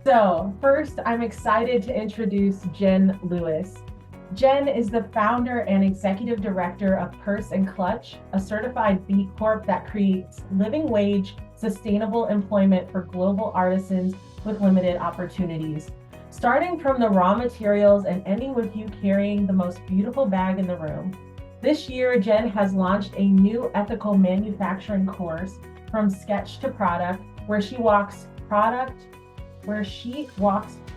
So first, I'm excited to introduce Jen Lewis. Jen is the founder and executive director of Purse and Clutch, a certified B Corp that creates living wage, sustainable employment for global artisans with limited opportunities. Starting from the raw materials and ending with you carrying the most beautiful bag in the room. This year, Jen has launched a new ethical manufacturing course from sketch to product, where she walks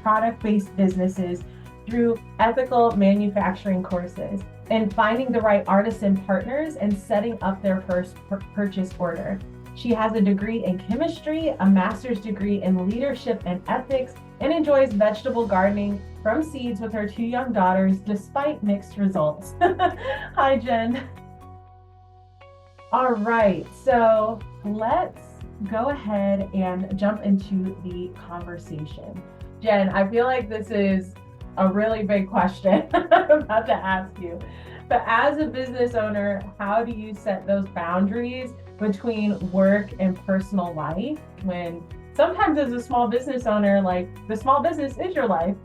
product-based businesses through ethical manufacturing courses and finding the right artisan partners and setting up their first purchase order. She has a degree in chemistry, a master's degree in leadership and ethics, and enjoys vegetable gardening from seeds with her two young daughters, despite mixed results. Hi, Jen. All right, so let's go ahead and jump into the conversation. Jen, I feel like this is a really big question I'm about to ask you. But as a business owner, how do you set those boundaries between work and personal life when sometimes as a small business owner, like the small business is your life?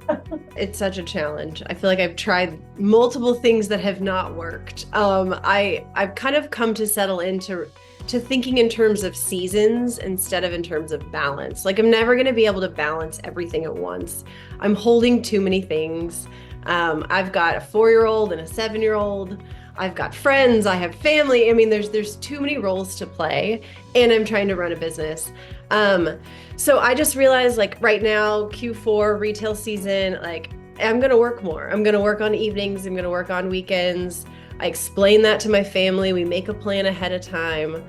It's such a challenge. I feel like I've tried multiple things that have not worked. I've kind of come to settle into thinking in terms of seasons instead of in terms of balance. Like I'm never going to be able to balance everything at once. I'm holding too many things. I've got a 4-year-old and a 7-year-old. I've got friends, I have family. I mean, there's too many roles to play, and I'm trying to run a business. So I just realized like right now, Q4 retail season, like I'm going to work more. I'm going to work on evenings. I'm going to work on weekends. I explain that to my family. We make a plan ahead of time.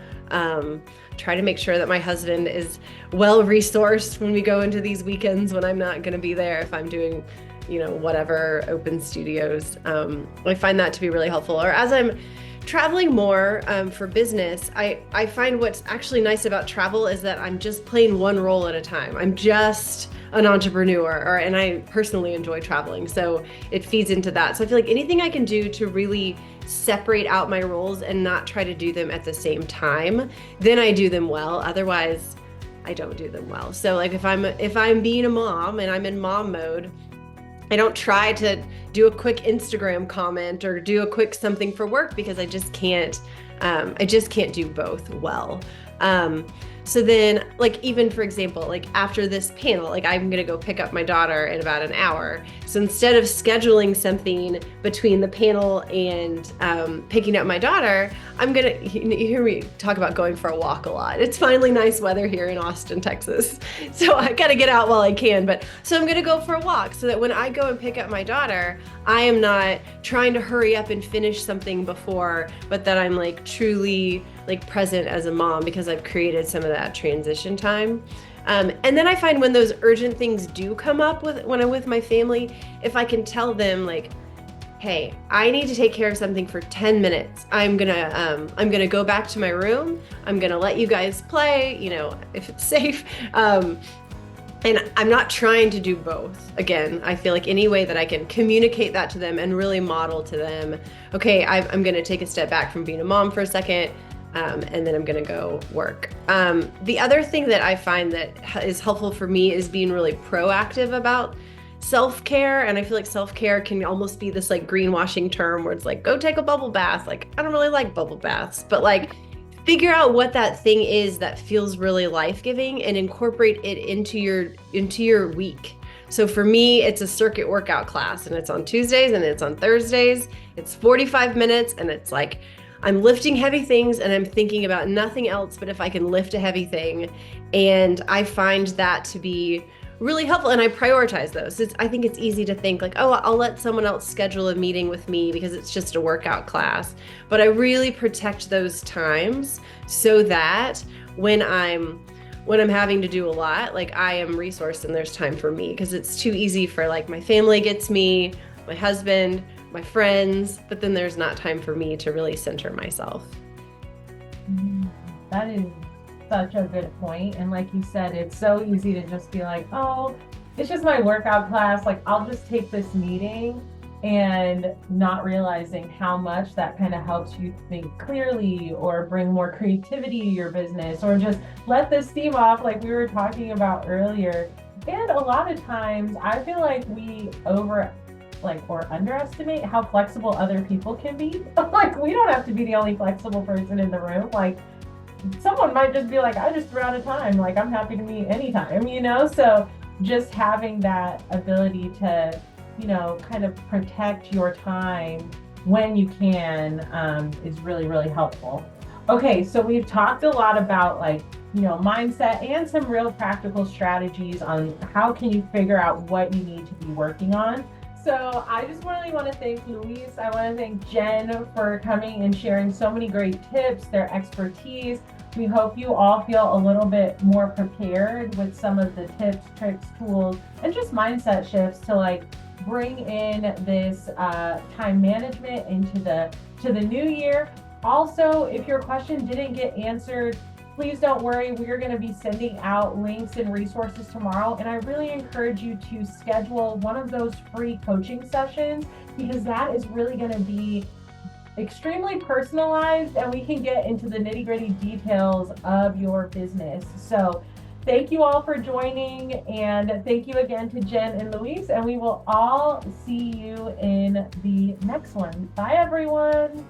Try to make sure that my husband is well resourced when we go into these weekends when I'm not going to be there if I'm doing, whatever open studios. I find that to be really helpful. Or as I'm traveling more for business, I find what's actually nice about travel is that I'm just playing one role at a time. I'm just an entrepreneur, and I personally enjoy traveling. So it feeds into that. So I feel like anything I can do to really separate out my roles and not try to do them at the same time, then I do them well. Otherwise, I don't do them well. So like if I'm being a mom and I'm in mom mode, I don't try to do a quick Instagram comment or do a quick something for work because I just can't do both well. So then like, even for example, like after this panel, like I'm going to go pick up my daughter in about an hour. So instead of scheduling something between the panel and picking up my daughter, I'm going to, you hear me talk about going for a walk a lot. It's finally nice weather here in Austin, Texas. So I got to get out while I can. But so I'm going to go for a walk so that when I go and pick up my daughter, I am not trying to hurry up and finish something before, but that I'm like truly like present as a mom because I've created some of that transition time. And then I find when those urgent things do come up when I'm with my family, if I can tell them like, hey, I need to take care of something for 10 minutes. I'm gonna go back to my room. I'm gonna let you guys play, if it's safe. And I'm not trying to do both. Again, I feel like any way that I can communicate that to them and really model to them, okay, I'm gonna take a step back from being a mom for a second, and then I'm gonna go work. The other thing that I find that is helpful for me is being really proactive about self-care. And I feel like self-care can almost be this like greenwashing term where it's like, go take a bubble bath. Like, I don't really like bubble baths, but like figure out what that thing is that feels really life-giving and incorporate it into your week. So for me, it's a circuit workout class, and it's on Tuesdays and it's on Thursdays. It's 45 minutes, and it's like I'm lifting heavy things and I'm thinking about nothing else but if I can lift a heavy thing. And I find that to be really helpful, and I prioritize those. I think it's easy to think like, oh, I'll let someone else schedule a meeting with me because it's just a workout class. But I really protect those times so that when I'm having to do a lot, like I am resourced and there's time for me, because it's too easy for like my family gets me, my husband, my friends, but then there's not time for me to really center myself. That is such a good point. And like you said, it's so easy to just be like, oh, it's just my workout class. Like I'll just take this meeting, and not realizing how much that kind of helps you think clearly or bring more creativity to your business, or just let the steam off like we were talking about earlier. And a lot of times I feel like we or underestimate how flexible other people can be. Like we don't have to be the only flexible person in the room. Like someone might just be like, I just threw out of time. Like I'm happy to meet anytime, you know? So just having that ability to, kind of protect your time when you can is really, really helpful. Okay, so we've talked a lot about mindset and some real practical strategies on how can you figure out what you need to be working on. So I just really want to thank Luis. I want to thank Jen for coming and sharing so many great tips, their expertise. We hope you all feel a little bit more prepared with some of the tips, tricks, tools, and just mindset shifts to bring in this time management into the new year. Also, if your question didn't get answered, please don't worry. We're going to be sending out links and resources tomorrow. And I really encourage you to schedule one of those free coaching sessions because that is really going to be extremely personalized and we can get into the nitty-gritty details of your business. So thank you all for joining, and thank you again to Jen and Luis, and we will all see you in the next one. Bye everyone.